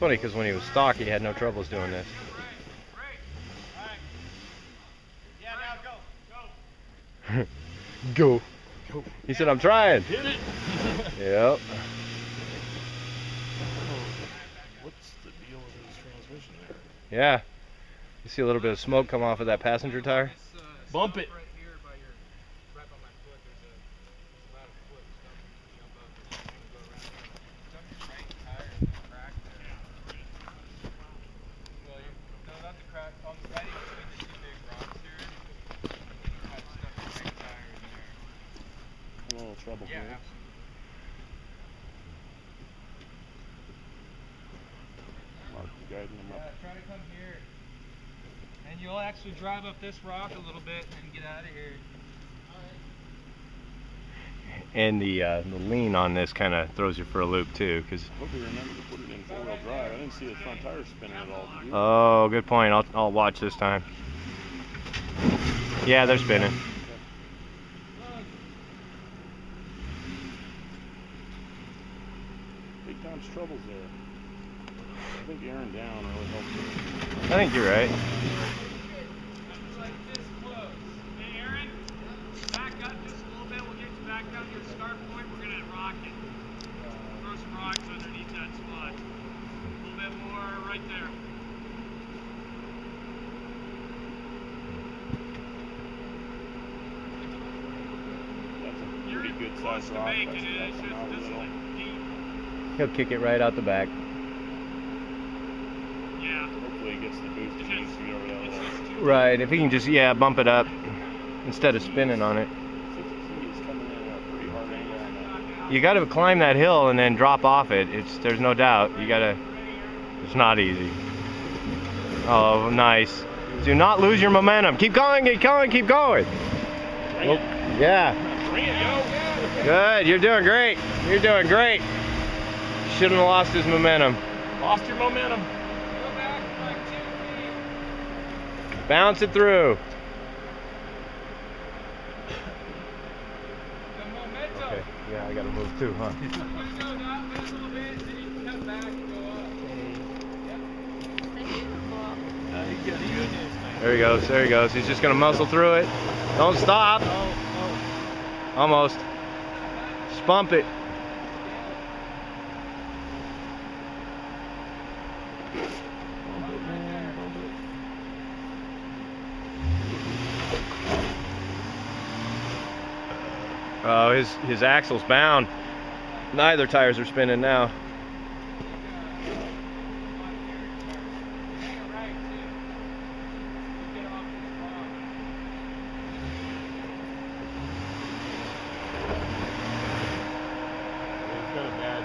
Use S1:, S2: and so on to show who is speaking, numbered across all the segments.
S1: funny because when he was stock, he had no troubles doing this. Go. Go. He said, I'm trying.
S2: Hit it.
S1: Yep.
S2: What's the deal with his transmission there?
S1: Yeah. You see a little bit of smoke come off of that passenger tire?
S2: Bump it. A little trouble here. Mark guiding them up.
S3: Try to come here. And you'll actually drive up this rock a little bit and get out of here.
S1: And the lean on this kind of throws you for a loop too, because.
S2: Hope you remember to put it in four-wheel drive. I didn't see the front tires spinning at all. Did you?
S1: Oh, good point. I'll watch this time. Yeah, they're spinning.
S2: Big time's troubles there. I think Aaron down really helps it.
S1: I think you're right.
S3: Like this close. Hey Aaron, back up just a little bit. We'll get you back down to your start point. We're going to rock it. Throw some rocks underneath that spot. A little bit more right there.
S2: That's a pretty good size rock.
S1: He'll kick it right out the back.
S3: Yeah.
S2: Hopefully he gets the boost he needs to get over that wall.
S1: Right, if he can just, bump it up instead of spinning on it.
S2: 60 is coming in at a pretty hard angle on that.
S1: You got to climb that hill and then drop off it. There's no doubt. You got to. It's not easy. Oh, nice. Do not lose your momentum. Keep going, keep going, keep going. Oh, yeah.
S2: Bring it, yo.
S1: Good. You're doing great. You're doing great. Shouldn't have lost his momentum.
S2: Lost your momentum.
S3: Go back like 2 feet.
S1: Bounce it through.
S3: The momentum.
S1: Okay. Yeah, I got to move too, huh?
S3: You go that way a little bit, then you can come back and go up.
S1: There he goes. There he goes. He's just going to muscle through it. Don't stop. Almost. Just bump it. Oh, his axle's bound. Neither tires are spinning now.
S2: It's got a bad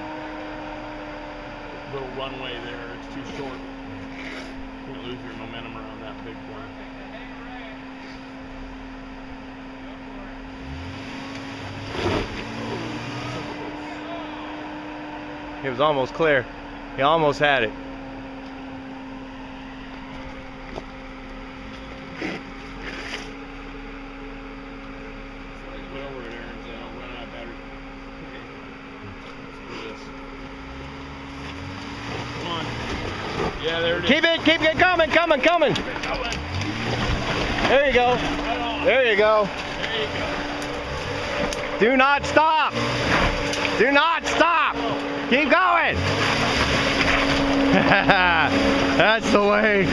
S2: little runway there. It's too short. Can't lose your momentum around that big one.
S1: It was almost clear. He almost had it.
S2: Put over it, Aaron, so I don't run out of battery. Let's do this. Come on. Yeah, there it is.
S1: Keep it coming, coming. There you go. There you go.
S2: There you go.
S1: Do not stop. Do not stop. Keep going. That's the way.